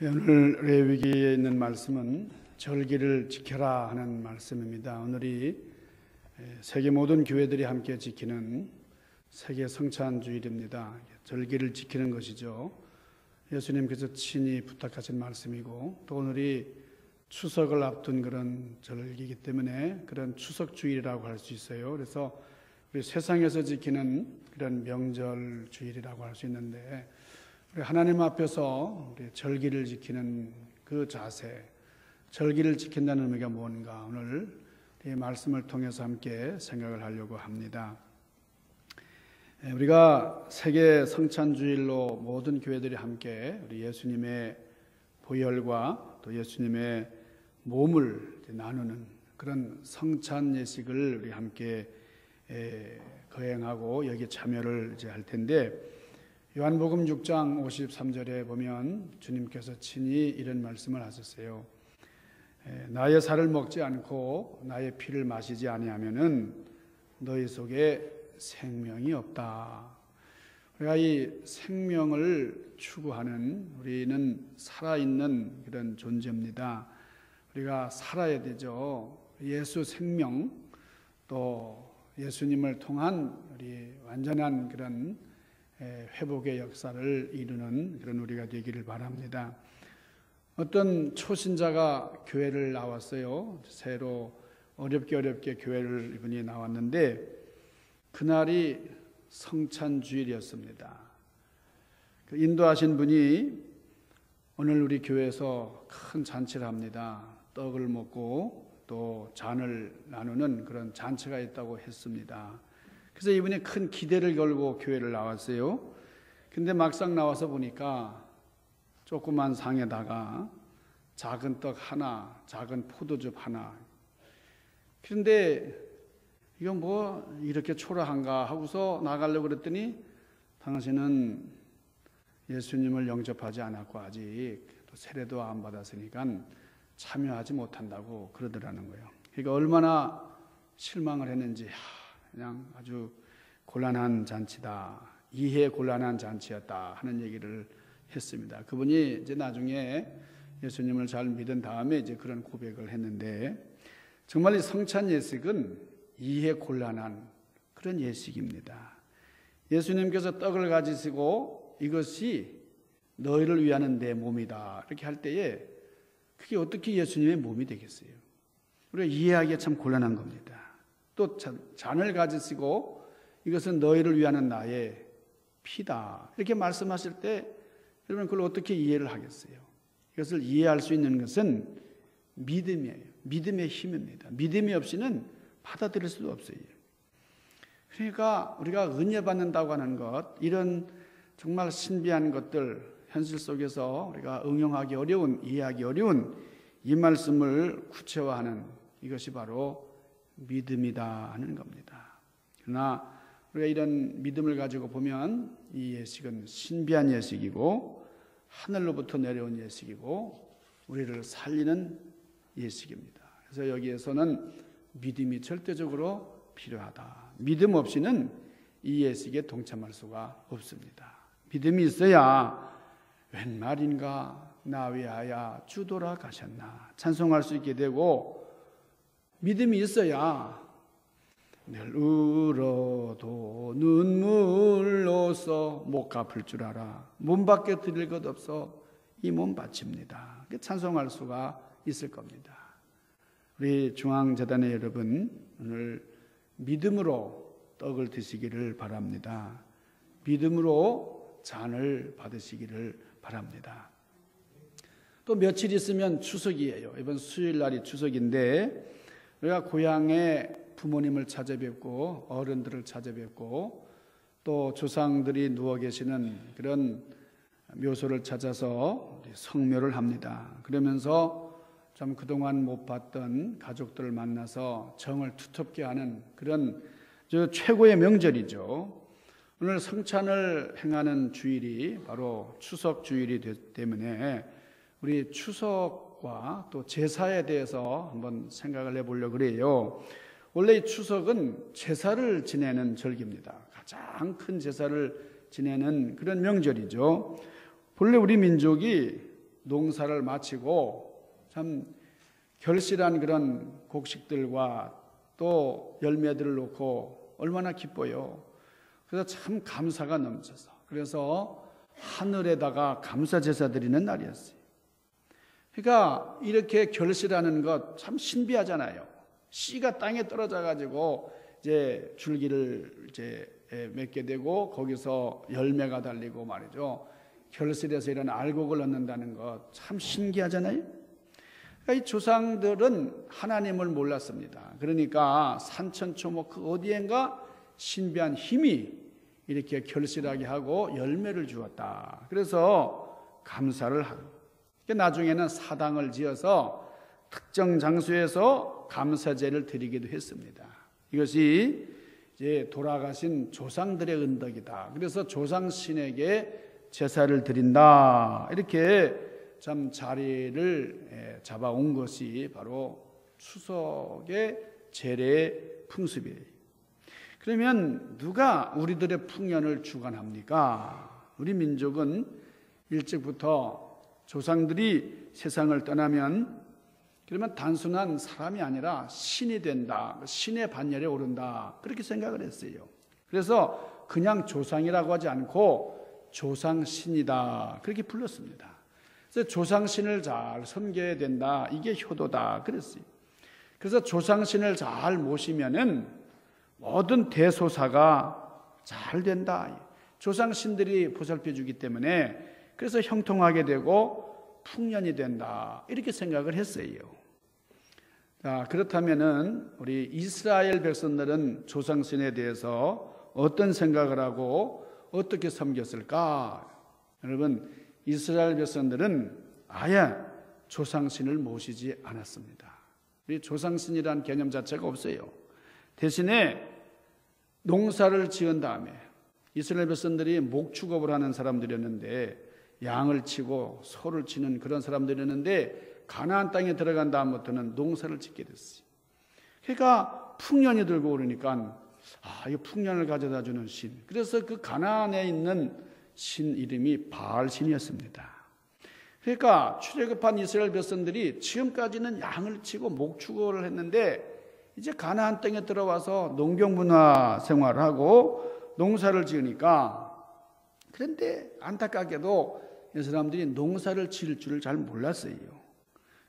오늘 레위기에 있는 말씀은 절기를 지켜라 하는 말씀입니다. 오늘이 세계 모든 교회들이 함께 지키는 세계 성찬주일입니다. 절기를 지키는 것이죠. 예수님께서 친히 부탁하신 말씀이고, 또 오늘이 추석을 앞둔 그런 절기이기 때문에 그런 추석주일이라고 할 수 있어요. 그래서 우리 세상에서 지키는 그런 명절주일이라고 할 수 있는데, 우리 하나님 앞에서 우리 절기를 지키는 그 자세, 절기를 지킨다는 의미가 뭔가 오늘 이 말씀을 통해서 함께 생각을 하려고 합니다. 우리가 세계 성찬주일로 모든 교회들이 함께 우리 예수님의 보혈과 또 예수님의 몸을 나누는 그런 성찬 예식을 우리 함께 거행하고 여기에 참여를 할 텐데, 요한복음 6장 53절에 보면 주님께서 친히 이런 말씀을 하셨어요. 나의 살을 먹지 않고 나의 피를 마시지 아니하면은 너희 속에 생명이 없다. 우리가 이 생명을 추구하는, 우리는 살아있는 그런 존재입니다. 우리가 살아야 되죠. 예수 생명, 또 예수님을 통한 우리 완전한 그런 회복의 역사를 이루는 그런 우리가 되기를 바랍니다. 어떤 초신자가 교회를 나왔어요. 새로 어렵게 교회를 이분이 나왔는데, 그날이 성찬주일이었습니다. 그 인도하신 분이 오늘 우리 교회에서 큰 잔치를 합니다. 떡을 먹고 또 잔을 나누는 그런 잔치가 있다고 했습니다. 그래서 이분이 큰 기대를 걸고 교회를 나왔어요. 근데 막상 나와서 보니까 조그만 상에다가 작은 떡 하나, 작은 포도즙 하나. 그런데 이건 뭐 이렇게 초라한가 하고서 나가려고 그랬더니, 당신은 예수님을 영접하지 않았고 아직 또 세례도 안 받았으니까 참여하지 못한다고 그러더라는 거예요. 그러니까 얼마나 실망을 했는지, 그냥 아주 곤란한 잔치다, 이해 곤란한 잔치였다 하는 얘기를 했습니다. 그분이 이제 나중에 예수님을 잘 믿은 다음에 이제 그런 고백을 했는데, 정말 이 성찬 예식은 이해 곤란한 그런 예식입니다. 예수님께서 떡을 가지시고 이것이 너희를 위하는 내 몸이다 이렇게 할 때에 그게 어떻게 예수님의 몸이 되겠어요? 우리가 이해하기가 참 곤란한 겁니다. 또 잔을 가지시고 이것은 너희를 위하는 나의 피다 이렇게 말씀하실 때, 여러분 그걸 어떻게 이해를 하겠어요? 이것을 이해할 수 있는 것은 믿음이에요. 믿음의 힘입니다. 믿음이 없이는 받아들일 수도 없어요. 그러니까 우리가 은혜 받는다고 하는 것, 이런 정말 신비한 것들, 현실 속에서 우리가 응용하기 어려운, 이해하기 어려운 이 말씀을 구체화하는 이것이 바로 믿음이다 하는 겁니다. 그러나 우리가 이런 믿음을 가지고 보면 이 예식은 신비한 예식이고 하늘로부터 내려온 예식이고 우리를 살리는 예식입니다. 그래서 여기에서는 믿음이 절대적으로 필요하다. 믿음 없이는 이 예식에 동참할 수가 없습니다. 믿음이 있어야 웬 말인가 나 위하여 주 돌아가셨나 찬송할 수 있게 되고, 믿음이 있어야 늘 울어도 눈물로써 못 갚을 줄 알아 몸밖에 드릴 것 없어 이 몸 바칩니다. 찬송할 수가 있을 겁니다. 우리 중앙재단의 여러분, 오늘 믿음으로 떡을 드시기를 바랍니다. 믿음으로 잔을 받으시기를 바랍니다. 또 며칠 있으면 추석이에요. 이번 수요일 날이 추석인데, 우리가 고향에 부모님을 찾아뵙고 어른들을 찾아뵙고 또 조상들이 누워 계시는 그런 묘소를 찾아서 성묘를 합니다. 그러면서 참 그동안 못 봤던 가족들을 만나서 정을 두텁게 하는 그런 최고의 명절이죠. 오늘 성찬을 행하는 주일이 바로 추석 주일이 되기 때문에 우리 추석과 또 제사에 대해서 한번 생각을 해보려고 그래요. 원래 이 추석은 제사를 지내는 절기입니다. 가장 큰 제사를 지내는 그런 명절이죠. 본래 우리 민족이 농사를 마치고 참 결실한 그런 곡식들과 또 열매들을 놓고 얼마나 기뻐요. 그래서 참 감사가 넘쳐서, 그래서 하늘에다가 감사 제사 드리는 날이었어요. 그러니까 이렇게 결실하는 것 참 신비하잖아요. 씨가 땅에 떨어져 가지고 이제 줄기를 이제 맺게 되고 거기서 열매가 달리고 말이죠. 결실에서 이런 알곡을 얻는다는 것 참 신기하잖아요. 그러니까 이 조상들은 하나님을 몰랐습니다. 그러니까 산천초목 그 어디엔가 신비한 힘이 이렇게 결실하게 하고 열매를 주었다. 그래서 감사를 하고, 나중에는 사당을 지어서 특정 장소에서 감사제를 드리기도 했습니다. 이것이 이제 돌아가신 조상들의 은덕이다. 그래서 조상신에게 제사를 드린다. 이렇게 참 자리를 잡아온 것이 바로 추석의 제례 풍습이에요. 그러면 누가 우리들의 풍년을 주관합니까? 우리 민족은 일찍부터 조상들이 세상을 떠나면 그러면 단순한 사람이 아니라 신이 된다. 신의 반열에 오른다. 그렇게 생각을 했어요. 그래서 그냥 조상이라고 하지 않고 조상신이다. 그렇게 불렀습니다. 그래서 조상신을 잘 섬겨야 된다. 이게 효도다. 그랬어요. 그래서 조상신을 잘 모시면은 모든 대소사가 잘 된다. 조상신들이 보살펴 주기 때문에 그래서 형통하게 되고 풍년이 된다. 이렇게 생각을 했어요. 자, 그렇다면은 우리 이스라엘 백성들은 조상신에 대해서 어떤 생각을 하고 어떻게 섬겼을까? 여러분, 이스라엘 백성들은 아예 조상신을 모시지 않았습니다. 이 조상신이라는 개념 자체가 없어요. 대신에 농사를 지은 다음에 이스라엘 백성들이 목축업을 하는 사람들이었는데 양을 치고 소를 치는 그런 사람들이었는데 가나안 땅에 들어간 다음부터는 농사를 짓게 됐어요. 그러니까 풍년이 들고 오르니까 이 풍년을 가져다 주는 신. 그래서 그 가나안에 있는 신 이름이 바알신이었습니다. 그러니까 출애굽한 이스라엘 백성들이 지금까지는 양을 치고 목축업을 했는데 이제 가나안 땅에 들어와서 농경문화 생활을 하고 농사를 지으니까, 그런데 안타깝게도 이 사람들이 농사를 지을 줄을 잘 몰랐어요.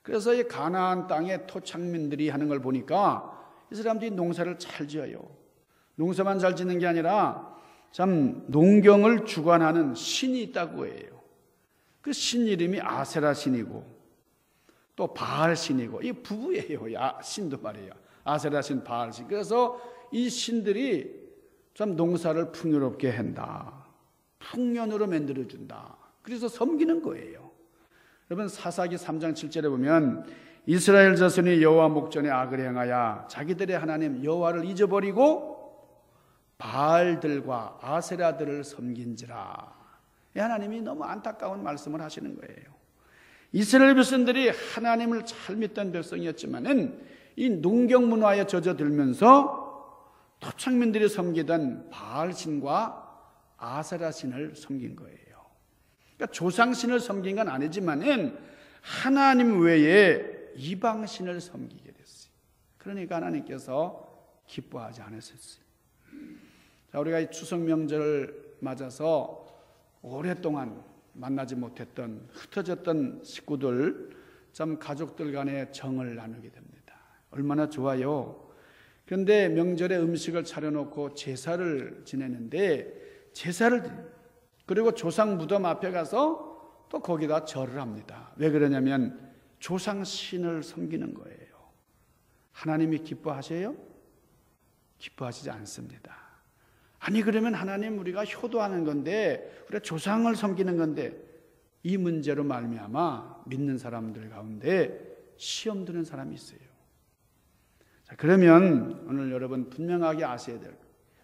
그래서 이 가나안 땅의 토착민들이 하는 걸 보니까 이 사람들이 농사를 잘 지어요. 농사만 잘 짓는 게 아니라 참 농경을 주관하는 신이 있다고 해요. 그 신 이름이 아세라 신이고 또 바알 신이고, 이 부부예요. 신도 말이에요. 아세라 신, 바알 신. 그래서 이 신들이 참 농사를 풍요롭게 한다. 풍년으로 만들어준다. 그래서 섬기는 거예요. 여러분, 사사기 3장 7절에 보면 이스라엘 자손이 여호와 목전에 악을 행하여 자기들의 하나님 여호와를 잊어버리고 바알들과 아세라들을 섬긴지라. 이 하나님이 너무 안타까운 말씀을 하시는 거예요. 이스라엘 백성들이 하나님을 잘 믿던 백성이었지만은 이 농경 문화에 젖어들면서 토착민들이 섬기던 바알신과 아세라신을 섬긴 거예요. 그러니까 조상신을 섬긴 건 아니지만은 하나님 외에 이방신을 섬기게 됐어요. 그러니까 하나님께서 기뻐하지 않으셨어요. 자, 우리가 이 추석 명절을 맞아서 오랫동안 만나지 못했던 흩어졌던 식구들, 참 가족들 간의 정을 나누게 됩니다. 얼마나 좋아요. 그런데 명절에 음식을 차려놓고 제사를 지내는데 그리고 조상 무덤 앞에 가서 또 거기다 절을 합니다. 왜 그러냐면 조상신을 섬기는 거예요. 하나님이 기뻐하세요? 기뻐하시지 않습니다. 아니, 그러면 하나님, 우리가 효도하는 건데, 우리가 조상을 섬기는 건데, 이 문제로 말미암아 믿는 사람들 가운데 시험 드는 사람이 있어요. 자, 그러면 오늘 여러분 분명하게 아셔야 될,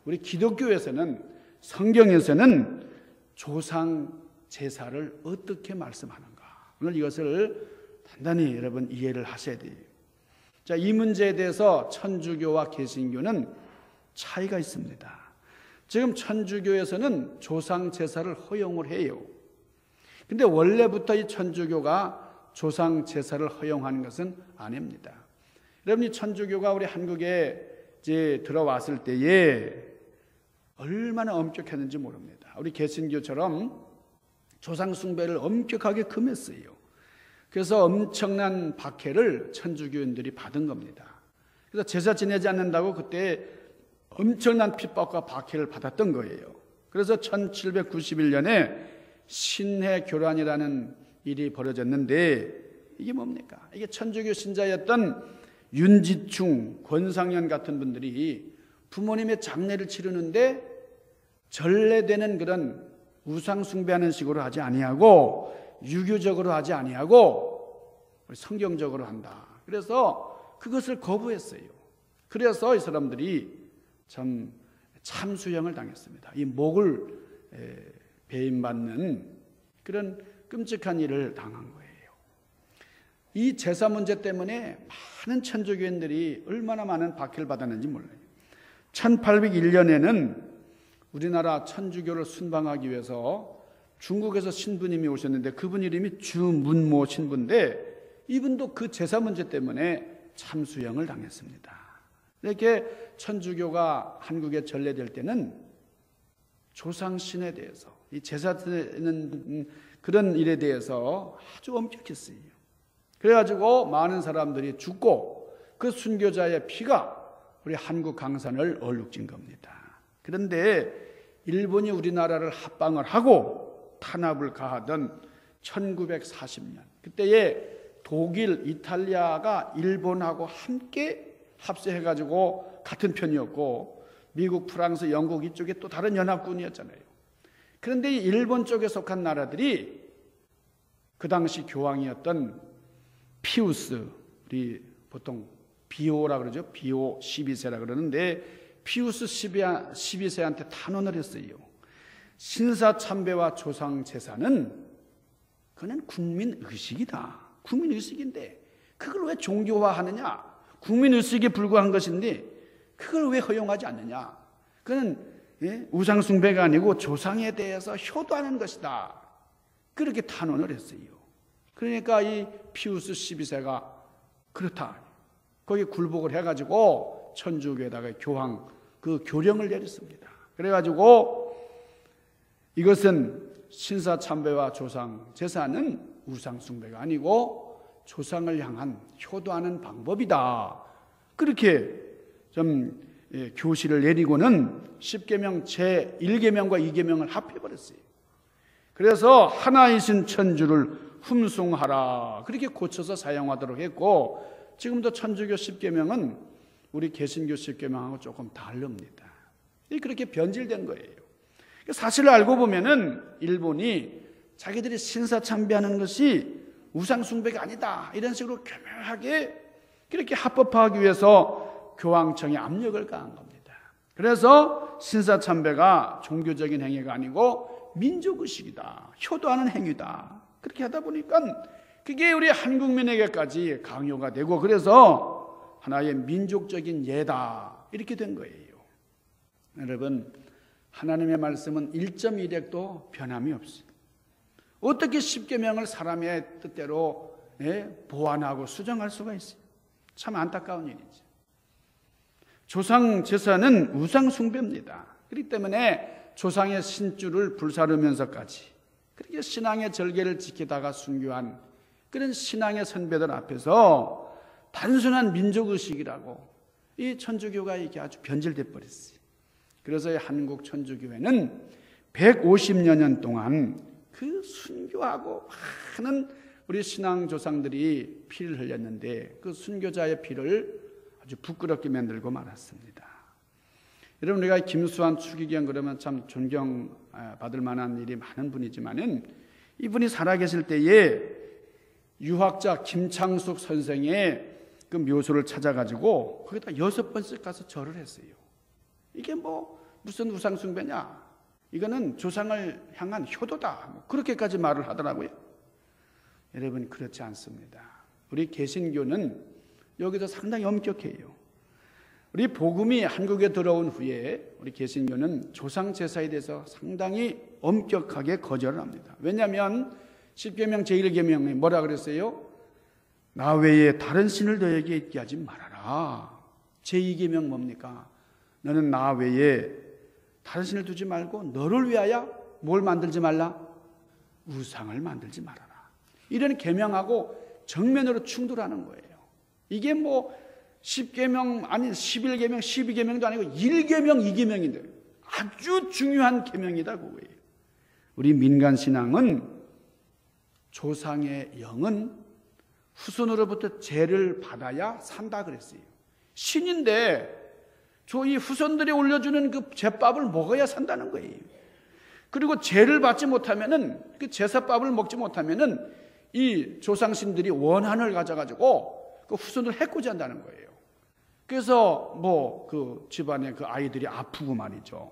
우리 기독교에서는, 성경에서는 조상 제사를 어떻게 말씀하는가, 오늘 이것을 단단히 여러분 이해를 하셔야 돼요. 자, 이 문제에 대해서 천주교와 개신교는 차이가 있습니다. 지금 천주교에서는 조상 제사를 허용을 해요. 근데 원래부터 이 천주교가 조상 제사를 허용하는 것은 아닙니다. 여러분, 이 천주교가 우리 한국에 이제 들어왔을 때에 얼마나 엄격했는지 모릅니다. 우리 개신교처럼 조상 숭배를 엄격하게 금했어요. 그래서 엄청난 박해를 천주교인들이 받은 겁니다. 그래서 제사 지내지 않는다고 그때 엄청난 핍박과 박해를 받았던 거예요. 그래서 1791년에 신해교란이라는 일이 벌어졌는데, 이게 뭡니까? 이게 천주교 신자였던 윤지충, 권상현 같은 분들이 부모님의 장례를 치르는데 전례되는 그런 우상 숭배하는 식으로 하지 아니하고 유교적으로 하지 아니하고 성경적으로 한다. 그래서 그것을 거부했어요. 그래서 이 사람들이 참 참수형을 당했습니다. 이 목을 배임받는 그런 끔찍한 일을 당한 거예요. 이 제사 문제 때문에 많은 천주교인들이 얼마나 많은 박해를 받았는지 몰라요. 1801년에는 우리나라 천주교를 순방하기 위해서 중국에서 신부님이 오셨는데, 그분 이름이 주문모 신부인데 이분도 그 제사 문제 때문에 참수형을 당했습니다. 이렇게 천주교가 한국에 전래될 때는 조상신에 대해서, 이 제사 드리는 그런 일에 대해서 아주 엄격했어요. 그래가지고 많은 사람들이 죽고 그 순교자의 피가 우리 한국 강산을 얼룩진 겁니다. 그런데 일본이 우리나라를 합방을 하고 탄압을 가하던 1940년, 그때에 독일, 이탈리아가 일본하고 함께 합세해가지고 같은 편이었고, 미국, 프랑스, 영국 이쪽에 또 다른 연합군이었잖아요. 그런데 이 일본 쪽에 속한 나라들이 그 당시 교황이었던 피우스, 우리 보통 비오라 그러죠. 비오 12세라 그러는데, 피우스 12세한테 탄원을 했어요. 신사참배와 조상제사는 그는 국민의식이다. 국민의식인데 그걸 왜 종교화하느냐? 국민의식에 불과한 것인데 그걸 왜 허용하지 않느냐? 그는 우상숭배가 아니고 조상에 대해서 효도하는 것이다. 그렇게 탄원을 했어요. 그러니까 이 피우스 12세가 그렇다, 거기 굴복을 해가지고 천주교에다가 교황 그 교령을 내렸습니다. 그래가지고 이것은 신사참배와 조상제사는 우상숭배가 아니고 조상을 향한 효도하는 방법이다. 그렇게 좀 교시를 내리고는 십계명 제1계명과 2계명을 합해버렸어요. 그래서 하나이신 천주를 흠숭하라, 그렇게 고쳐서 사용하도록 했고, 지금도 천주교 십계명은 우리 개신교 십계명하고 조금 다릅니다. 그렇게 변질된 거예요. 사실을 알고 보면은 일본이 자기들이 신사참배하는 것이 우상숭배가 아니다, 이런 식으로 교묘하게 그렇게 합법화하기 위해서 교황청에 압력을 가한 겁니다. 그래서 신사참배가 종교적인 행위가 아니고 민족의식이다, 효도하는 행위다, 그렇게 하다 보니까 그게 우리 한국민에게까지 강요가 되고, 그래서 하나의 민족적인 예다, 이렇게 된 거예요. 여러분, 하나님의 말씀은 1.1핵도 변함이 없어요. 어떻게 십계명을 사람의 뜻대로 보완하고 수정할 수가 있어요? 참 안타까운 일이죠. 조상 제사는 우상 숭배입니다. 그렇기 때문에 조상의 신주를 불사르면서까지 그렇게 신앙의 절개를 지키다가 순교한 그런 신앙의 선배들 앞에서 단순한 민족의식이라고 이 천주교가 이게 아주 변질돼 버렸어요. 그래서 한국 천주교회는 150여 년 동안 그 순교하고 많은 우리 신앙 조상들이 피를 흘렸는데 그 순교자의 피를 아주 부끄럽게 만들고 말았습니다. 여러분, 우리가 김수환 추기경 그러면 참 존경받을 만한 일이 많은 분이지만은 이분이 살아계실 때에 유학자 김창숙 선생의 그 묘소를 찾아가지고 거기다 6번씩 가서 절을 했어요. 이게 무슨 우상숭배냐? 이거는 조상을 향한 효도다. 그렇게까지 말을 하더라고요. 여러분, 그렇지 않습니다. 우리 개신교는 여기서 상당히 엄격해요. 우리 복음이 한국에 들어온 후에 우리 개신교는 조상 제사에 대해서 상당히 엄격하게 거절을 합니다. 왜냐하면 십계명 제1계명에 뭐라 그랬어요? 나 외에 다른 신을 너에게 있게 하지 말아라. 제2계명 뭡니까? 너는 나 외에 다른 신을 두지 말고 너를 위하여 뭘 만들지 말라? 우상을 만들지 말아라. 이런 계명하고 정면으로 충돌하는 거예요. 이게 뭐 10계명 아니 11계명 12계명도 아니고 1계명 2계명인데 아주 중요한 계명이다 그거예요. 우리 민간신앙은 조상의 영은 후손으로부터 죄를 받아야 산다 그랬어요. 신인데 이 후손들이 올려주는 그 제밥을 먹어야 산다는 거예요. 그리고 죄를 받지 못하면은 그 제사밥을 먹지 못하면은 이 조상신들이 원한을 가져가지고 그 후손을 해코지한다는 거예요. 그래서 뭐 그 집안의 그 아이들이 아프고 말이죠.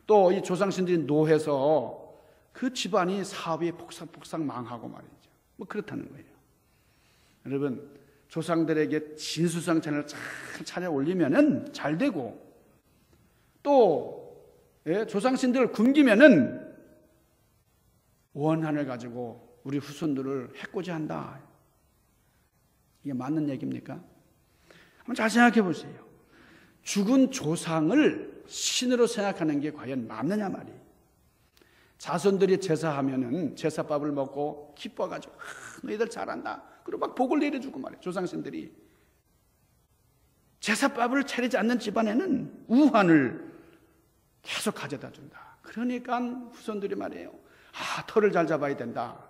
또 이 조상신들이 노해서 그 집안이 사업이 폭삭폭삭 망하고 말이죠. 뭐 그렇다는 거예요. 여러분, 조상들에게 진수성찬을 잘 차려 올리면은 잘 되고, 또 조상신들을 굶기면은 원한을 가지고 우리 후손들을 해코지한다. 이게 맞는 얘기입니까? 한번 잘 생각해 보세요. 죽은 조상을 신으로 생각하는 게 과연 맞느냐 말이에요. 자손들이 제사하면은 제사밥을 먹고 기뻐가지고 너희들 잘한다. 그리고 막 복을 내려주고 말이에요. 조상신들이. 제사밥을 차리지 않는 집안에는 우환을 계속 가져다 준다. 그러니까 후손들이 말이에요. 털을 잘 잡아야 된다.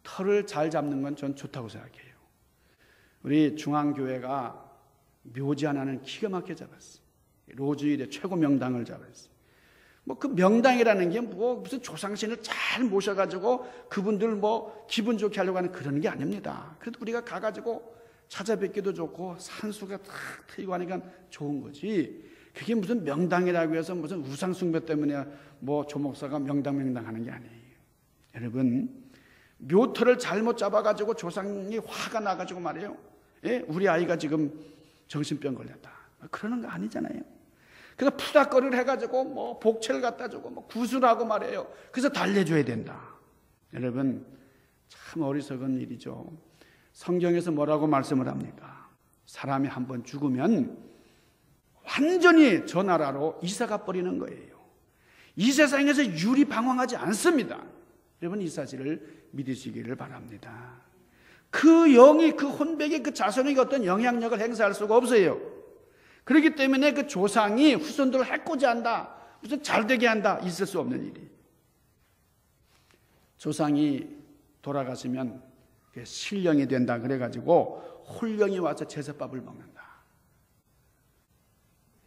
털을 잘 잡는 건 전 좋다고 생각해요. 우리 중앙교회가 묘지 하나는 기가 막히게 잡았어요. 로즈일의 최고 명당을 잡았어요. 뭐 그 명당이라는 게 뭐 무슨 조상신을 잘 모셔가지고 그분들 뭐 기분 좋게 하려고 하는 그런 게 아닙니다. 그래도 우리가 가가지고 찾아뵙기도 좋고 산수가 탁 트이고 하니까 좋은 거지. 그게 무슨 명당이라고 해서 무슨 우상숭배 때문에 뭐 조목사가 명당 하는 게 아니에요. 여러분, 묘터를 잘못 잡아가지고 조상이 화가 나가지고 말이에요. 우리 아이가 지금 정신병 걸렸다. 그러는 거 아니잖아요. 그래서 푸닥거리를 해가지고 뭐 복채를 갖다 주고 뭐 구술하고 말이에요. 그래서 달래줘야 된다. 여러분, 참 어리석은 일이죠. 성경에서 뭐라고 말씀을 합니까? 사람이 한번 죽으면 완전히 저 나라로 이사가 버리는 거예요. 이 세상에서 유리방황하지 않습니다. 여러분, 이 사실을 믿으시기를 바랍니다. 그 영이, 그 혼백의 그 자손에게 어떤 영향력을 행사할 수가 없어요. 그렇기 때문에 그 조상이 후손들을 해코지 한다, 무슨 잘되게 한다, 있을 수 없는 일이. 조상이 돌아가시면 신령이 된다 그래가지고 홀령이 와서 제사밥을 먹는다.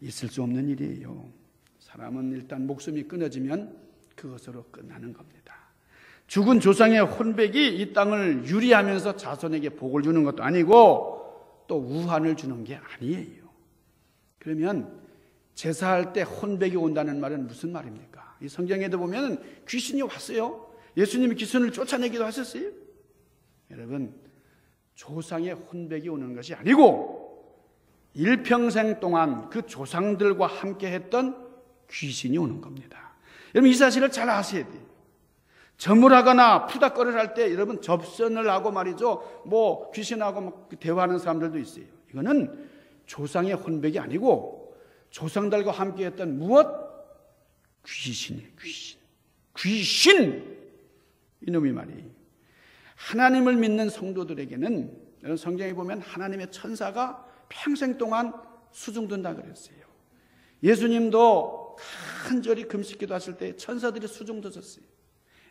있을 수 없는 일이에요. 사람은 일단 목숨이 끊어지면 그것으로 끝나는 겁니다. 죽은 조상의 혼백이 이 땅을 유리하면서 자손에게 복을 주는 것도 아니고 또 우환을 주는 게 아니에요. 그러면 제사할 때 혼백이 온다는 말은 무슨 말입니까? 이 성경에도 보면 귀신이 왔어요. 예수님이 귀신을 쫓아내기도 하셨어요. 여러분, 조상의 혼백이 오는 것이 아니고 일평생 동안 그 조상들과 함께 했던 귀신이 오는 겁니다. 여러분, 이 사실을 잘 아셔야 돼요. 점을 하거나 푸닥거리를 할 때 여러분 접선을 하고 말이죠. 뭐 귀신하고 대화하는 사람들도 있어요. 이거는 조상의 혼백이 아니고 조상들과 함께 했던 무엇? 귀신이에요. 귀신! 이놈이 말이에요. 하나님을 믿는 성도들에게는 여러분 성경에 보면 하나님의 천사가 평생 동안 수중든다 그랬어요. 예수님도 간절히 금식기도 하실 때 천사들이 수중드셨어요.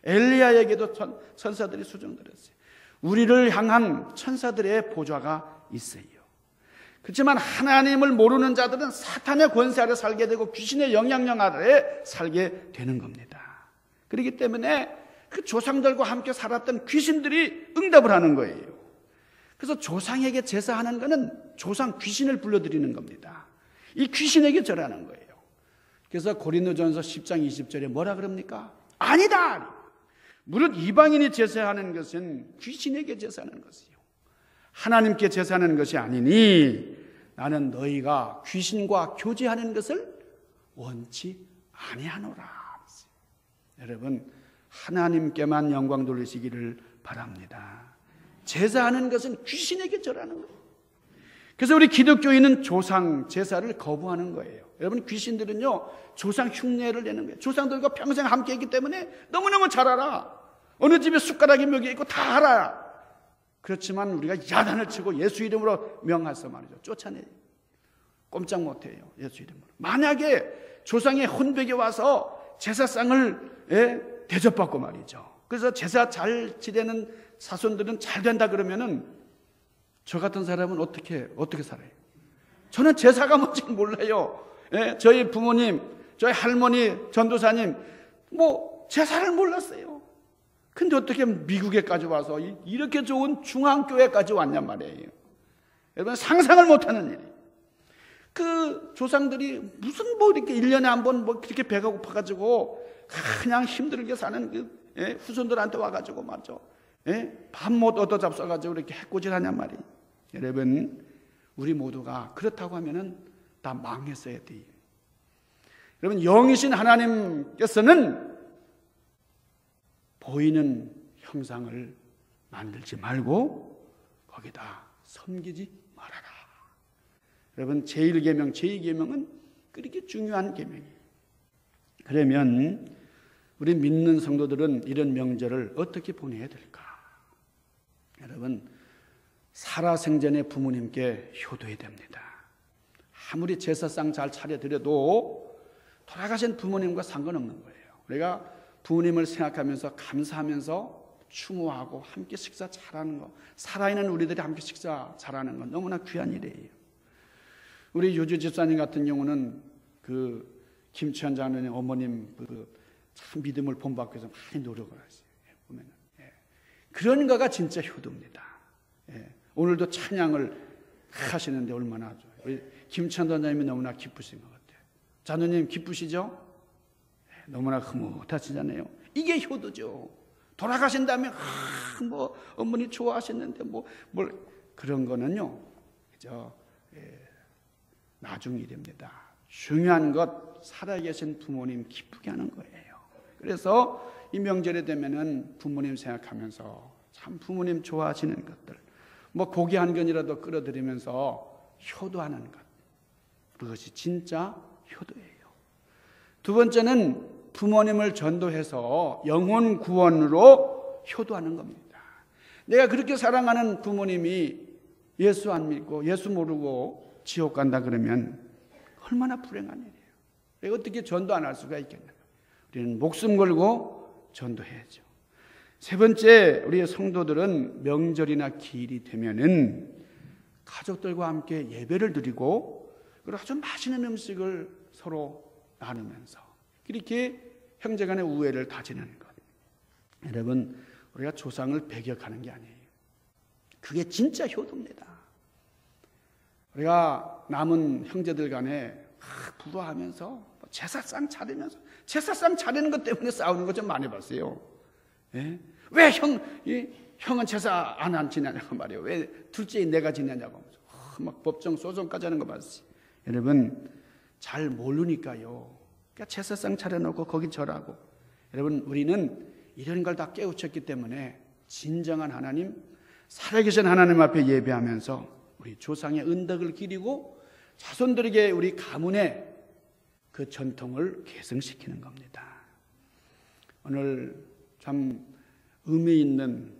엘리야에게도 천사들이 수중드렸어요. 우리를 향한 천사들의 보좌가 있어요. 그렇지만 하나님을 모르는 자들은 사탄의 권세 아래 살게 되고 귀신의 영향력 아래 살게 되는 겁니다. 그렇기 때문에 그 조상들과 함께 살았던 귀신들이 응답을 하는 거예요. 그래서 조상에게 제사하는 것은 조상 귀신을 불러들이는 겁니다. 이 귀신에게 절하는 거예요. 그래서 고린도전서 10장 20절에 뭐라 그럽니까? 아니다! 무릇 이방인이 제사하는 것은 귀신에게 제사하는 것이요 하나님께 제사하는 것이 아니니 나는 너희가 귀신과 교제하는 것을 원치 아니하노라. 여러분, 하나님께만 영광 돌리시기를 바랍니다. 제사하는 것은 귀신에게 절하는 거예요. 그래서 우리 기독교인은 조상 제사를 거부하는 거예요. 여러분, 귀신들은요 조상 흉내를 내는 거예요. 조상들과 평생 함께 했기 때문에 너무너무 잘 알아. 어느 집에 숟가락이 몇 개 있고 다 알아. 그렇지만 우리가 야단을 치고 예수 이름으로 명하서 말이죠, 쫓아내요. 꼼짝 못해요. 예수 이름으로. 만약에 조상의 혼백에 와서 제사상을 대접받고 말이죠, 그래서 제사 잘 지내는 사손들은 잘 된다 그러면은 저 같은 사람은 어떻게 살아요? 저는 제사가 뭔지 몰라요. 저희 부모님, 저희 할머니, 전도사님 뭐 제사를 몰랐어요. 근데 어떻게 미국에까지 와서 이렇게 좋은 중앙교회까지 왔냔 말이에요. 여러분, 상상을 못하는 일이에요. 그 조상들이 무슨 뭐 이렇게 1년에 한 번 뭐 그렇게 배가 고파가지고 그냥 힘들게 사는 그 후손들한테 와가지고 맞죠? 밥 못 얻어 잡숴가지고 이렇게 해코지하냔 말이에요. 여러분, 우리 모두가 그렇다고 하면은 다 망했어야 돼요. 여러분, 영이신 하나님께서는 보이는 형상을 만들지 말고 거기다 섬기지 말아라. 여러분, 제1계명, 제2계명은 그렇게 중요한 계명이에요. 그러면 우리 믿는 성도들은 이런 명절을 어떻게 보내야 될까? 여러분, 살아생전에 부모님께 효도해야 됩니다. 아무리 제사상 잘 차려드려도 돌아가신 부모님과 상관없는 거예요. 우리가 부모님을 생각하면서 감사하면서 추모하고 함께 식사 잘하는 거, 살아있는 우리들이 함께 식사 잘하는 건 너무나 귀한 일이에요. 우리 유주 집사님 같은 경우는 그 김치환 장로님 어머님 참 믿음을 본받기 위해서 많이 노력을 하세요. 보면은 그런 거가 진짜 효도입니다. 오늘도 찬양을 하시는데 얼마나 좋아요. 우리 김치환 장로님이 너무나 기쁘신 것 같아요. 장로님 기쁘시죠? 너무나 흐뭇하시잖아요. 이게 효도죠. 돌아가신 다음에 뭐 어머니 좋아하셨는데 뭘 그런 거는요, 그저 나중 일입니다. 중요한 것, 살아계신 부모님 기쁘게 하는 거예요. 그래서 이 명절에 되면은 부모님 생각하면서 참 부모님 좋아하시는 것들, 뭐 고기 한 견이라도 끌어들이면서 효도하는 것, 그것이 진짜 효도예요. 두 번째는 부모님을 전도해서 영혼 구원으로 효도하는 겁니다. 내가 그렇게 사랑하는 부모님이 예수 안 믿고 예수 모르고 지옥 간다 그러면 얼마나 불행한 일이에요. 내가 어떻게 전도 안 할 수가 있겠나. 우리는 목숨 걸고 전도해야죠. 세 번째, 우리의 성도들은 명절이나 기일이 되면은 가족들과 함께 예배를 드리고 그리고 아주 맛있는 음식을 서로 나누면서 이렇게 형제간의 우애를 다지는 것. 여러분, 우리가 조상을 배격하는 게 아니에요. 그게 진짜 효도입니다. 우리가 남은 형제들 간에 부러워하면서 제사상 차리면서, 제사상 차리는 것 때문에 싸우는 거 좀 많이 봤어요. 왜 형은 제사 안 지내냐고 말이에요. 왜 둘째인 내가 지내냐고 막 법정 소송까지 하는 거 봤어요. 여러분, 잘 모르니까요. 그러니까 제사상 차려놓고 거기 절하고. 여러분, 우리는 이런 걸 다 깨우쳤기 때문에 진정한 하나님, 살아계신 하나님 앞에 예배하면서 우리 조상의 은덕을 기리고 자손들에게 우리 가문의 그 전통을 계승시키는 겁니다. 오늘 참 의미 있는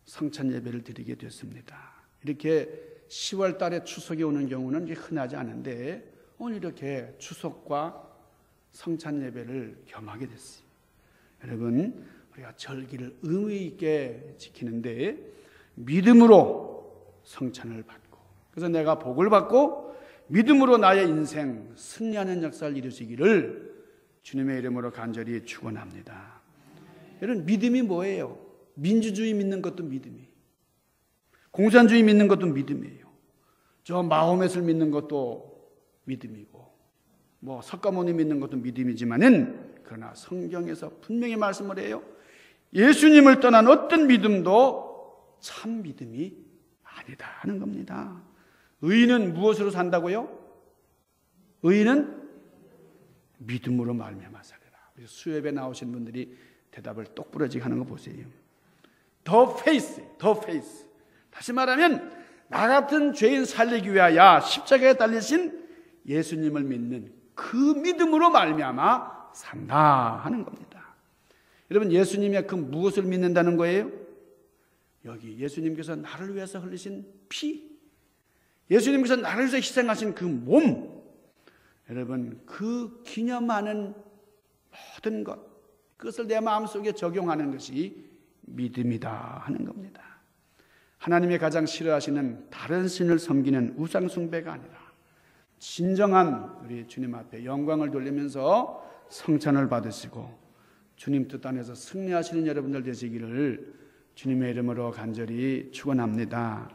성찬 예배를 드리게 됐습니다. 이렇게 10월 달에 추석이 오는 경우는 흔하지 않은데 오늘 이렇게 추석과 성찬 예배를 겸하게 됐어요. 여러분, 우리가 절기를 의미 있게 지키는데 믿음으로 성찬을 받고, 그래서 내가 복을 받고 믿음으로 나의 인생 승리하는 역사를 이루시기를 주님의 이름으로 간절히 축원합니다. 여러분, 믿음이 뭐예요? 민주주의 믿는 것도 믿음이에요. 공산주의 믿는 것도 믿음이에요. 저 마호멧을 믿는 것도 믿음이고, 뭐 석가모니 믿는 것도 믿음이지만은, 그러나 성경에서 분명히 말씀을 해요. 예수님을 떠난 어떤 믿음도 참 믿음이 아니다 하는 겁니다. 의인은 무엇으로 산다고요? 의인은 믿음으로 말미암아 살리라. 수협에 나오신 분들이 대답을 똑부러지게 하는 거 보세요. 더 페이스. 다시 말하면 나 같은 죄인 살리기 위하여 십자가에 달리신 예수님을 믿는 그 믿음으로 말미암아 산다 하는 겁니다. 여러분, 예수님의 그 무엇을 믿는다는 거예요? 여기 예수님께서 나를 위해서 흘리신 피, 예수님께서 나를 위해서 희생하신 그 몸, 여러분, 그 기념하는 모든 것, 그것을 내 마음속에 적용하는 것이 믿음이다 하는 겁니다. 하나님이 가장 싫어하시는 다른 신을 섬기는 우상 숭배가 아니라 진정한 우리 주님 앞에 영광을 돌리면서 성찬을 받으시고 주님 뜻 안에서 승리하시는 여러분들 되시기를 주님의 이름으로 간절히 축원합니다.